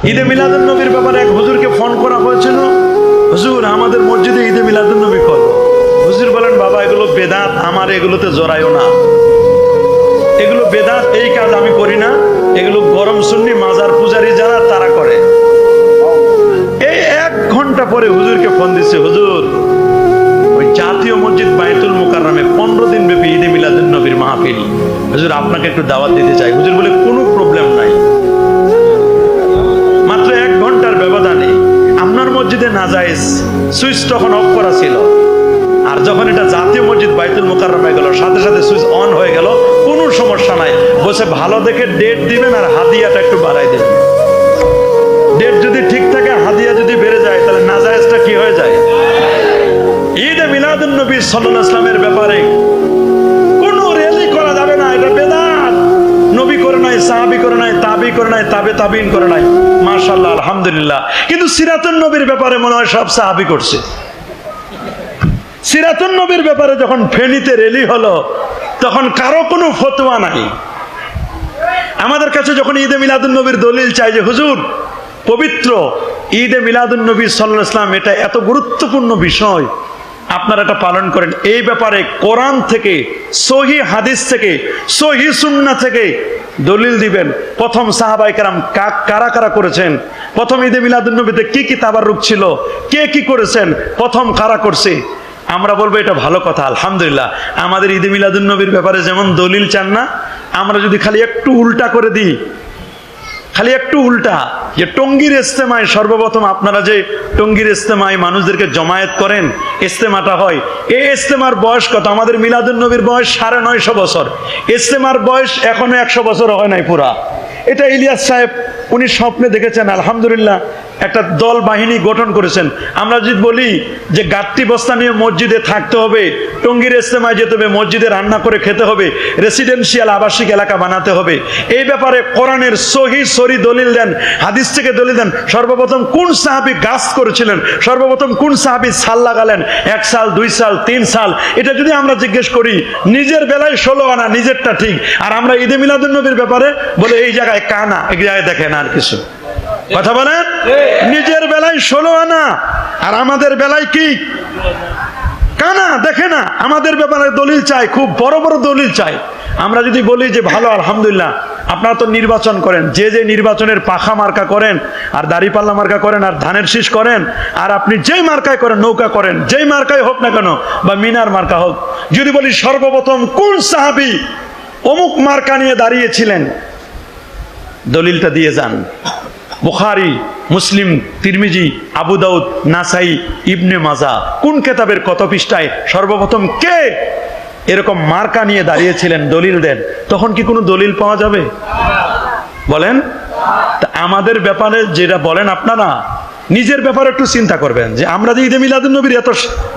ঈদে মিলাদুন নবীর ব্যাপারে এক হুজুরকে ফোন করা হয়েছিল, হুজুর আমাদের মসজিদে ঈদে মিলাদুন নবী করব। হুজুর বলেন, বাবা এগুলো বেদাত, আমার এগুলোতে জড়াইও না, এগুলো বেদাত, এই কাজ আমি করি না, এগুলো গরম সুন্নি মাজার পূজারী যারা তারা করে। এই 1 ঘন্টা পরে হুজুরকে ফোন দিচ্ছে, হুজুর ওই জাতীয় মসজিদ বাইতুল মুকাররমে 15 দিন ব্যাপী ঈদে মিলাদুন নবীর মাহফিল, হুজুর আপনাকে একটু দাওয়াত দিতে চাই। হুজুর বলে, কোনো প্রবলেম নাই, মাত্র 1 ঘন্টার ব্যবধানে আপনার মসজিদে নাজায়েজ সুইচ তখন অফ করা ছিল, আর যখন এটা জাতীয় মসজিদ বাইতুল মুকাররমে গেল সাথে সাথে সুইচ অন হয়ে গেল, কোনো সমস্যা নাই। বসে ভালো দেখে ডেট দিবেন আর হাদিয়াটা একটু বাড়াই দেবেন। ডেট যদি ঠিক থাকে, হাদিয়া যদি বেড়ে যায়, তাহলে নাজায়েজটা কি হয়ে যায়? ঈদে মিলাদুন নবী সাল্লাল্লাহু আলাইহি ওয়াসাল্লামের ব্যাপারে কোনো র্যালি করা যাবে না, এটা বেদাত। নবী করে নাই, সাহাবী করে নাই, তাবি করে নাই, তাবে তাবিন করে নাই, মাশাআল্লাহ আলহামদুলিল্লাহ। কিন্তু সিরাতুন নবীর ব্যাপারে মনে হয় সব সাহাবী করছে। সিরাতুন নবীর ব্যাপারে যখন ফেনীতে র্যালি হলো, তখন কারো কোনো ফতোয়া নাই। আমাদের কাছে যখন ঈদে মিলাদুন নবীর দলিল চাই যে হুজুর পবিত্র ঈদে মিলাদুন নবী সাল্লাল্লাহু আলাইহি ওয়াসাল্লাম এটা এত গুরুত্বপূর্ণ বিষয়, আপনারা এটা পালন করেন, এই ব্যাপারে কোরআন থেকে, সহি হাদিস থেকে, সহি সুন্নাহ থেকে দলিল দিবেন। প্রথম সাহাবায়ে কেরাম কারা কারা করেছেন, প্রথম ঈদে মিলাদুন নবীতে কি কি তাবাররুক ছিল, কে কি করেছেন, প্রথম কারা করছে, আমরা বলবো এটা ভালো কথা আলহামদুলিল্লাহ। আমাদের ঈদে মিলাদুন নবীর ব্যাপারে যেমন দলিল চান না, আমরা যদি খালি একটু উল্টা করে দিই, খালি একটু উল্টা, যে টঙ্গীর ইজতেমায় সর্বপ্রথম আপনারা যে টঙ্গীর ইজতেমায় মানুষদেরকে জমায়েত করেন, ইজতেমাটা হয়, এই ইজতেমার বয়স কত? আমাদের মিলাদুন নবীর বয়স 950 বছর, ইজতেমার বয়স এখনো 100 বছর হয় নাই পুরা। এটা ইলিয়াস সাহেব উনি স্বপ্নে দেখেছেন, আলহামদুলিল্লাহ একটা দল বাহিনী গঠন করেছেন। আমরা যদি বলি যে গাট্টি বস্তা নিয়ে মসজিদে থাকতে হবে, টঙ্গীর ইজতেমায় যেতে হবে, মসজিদে রান্না করে খেতে হবে, রেসিডেন্সিয়াল আবাসিক এলাকা বানাতে হবে, এই ব্যাপারে কোরআনের সহি সরি দলিল দেন, হাদিস থেকে দলিল দেন। সর্বপ্রথম কোন সাহাবী গাছ করেছিলেন, সর্বপ্রথম কোন সাহাবী সাল লাগালেন, 1 সাল 2 সাল 3 সাল, এটা যদি আমরা জিজ্ঞেস করি, নিজের বেলায় 16 আনা, নিজেরটা ঠিক। আর আমরা ঈদে মিলাদুন নবীর ব্যাপারে বলে এই জায়গায় কানা, এই জায়গায় দেখেন আর কিছু কথা বলেন, নিজের বেলায় 16 আনা আর আমাদের বেলায় কি কানা, দেখে না। আমাদের ব্যাপারে দলিল চাই, খুব বড় বড় দলিল চাই। আমরা যদি বলি যে ভালো আলহামদুলিল্লাহ, আপনারা তো নির্বাচন করেন, যে যে নির্বাচনের পাখা মার্কা করেন আর দাড়িপাল্লা মার্কা করেন আর ধানের শীষ করেন, আর আপনি যেই মার্কায় করেন, নৌকা করেন, যেই মার্কায় হোক না কেন, বা মিনার মার্কা হোক, যদি বলি সর্বপ্রথম কোন সাহাবী অমুক মার্কা নিয়ে দাঁড়িয়েছিলেন, দলিলটা দিয়ে যান। বুখারী, মুসলিম, তিরমিজি, আবু দাউদ, নাসাই, ইবনে মাজাহ, কোন কিতাবের কত পৃষ্ঠায় সর্বপ্রথম কে এরকম মার্কা নিয়ে দাঁড়িয়েছিলেন, দলিল দেন। তখন কি কোনো দলিল পাওয়া যাবে? বলেন। তা আমাদের ব্যাপারে যেটা বলেন আপনারা, নিজের ব্যাপারে একটু চিন্তা করবেন যে আমরা যে ঈদে মিলাদুন নবীর এত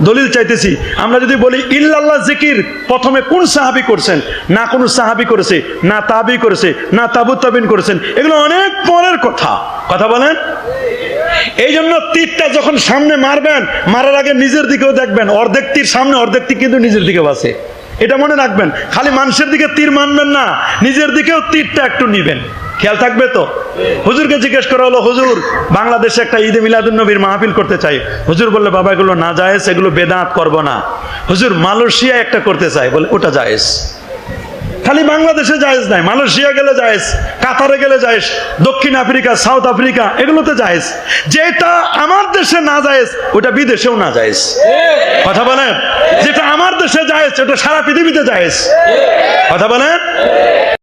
দলিল চাইতেছি, আমরা যদি বলি ইল্লাল্লাহ জিকির প্রথমে কোন সাহাবী করছেন, না কোন সাহাবী করেছে, না তাবি করেছে, না তাবু তাবিন করেছেন, এগুলো অনেক পরের কথা। কথা বলেন। এই জন্য তীরটা যখন সামনে মারবেন, মারার আগে নিজের দিকেও দেখবেন, অর্ধেক তীর সামনে, অর্ধেক তীর কিন্তু নিজের দিকেও আছে, এটা মনে রাখবেন। খালি মানুষের দিকে তীর মানবেন না, নিজের দিকেও তীরটা একটু নিবেন, খেয়াল থাকবে তো। হুজুরকে জিজ্ঞেস করা হলো, হুজুর বাংলাদেশে একটা ঈদে মিলাদুন নবীর মাহফিল করতে চাই। হুজুর বললে, বাবা এগুলো না জায়েজ, এগুলো বেদাত, করব না। হুজুর মালয়েশিয়া একটা করতে চাই, বলে ওটা জায়েজ। খালি বাংলাদেশে জায়েজ নাই, মালয়েশিয়া গেলে জায়েজ, কাতারে গেলে জায়েজ, দক্ষিণ আফ্রিকা, সাউথ আফ্রিকা, এগুলোতে জায়েজ। যেটা আমার দেশে না জায়েজ, ওটা বিদেশেও না জায়েজ। কথা বলেন। যেটা আমার দেশে জায়েজ, ওটা সারা পৃথিবীতে জায়েজ। কথা বলেন।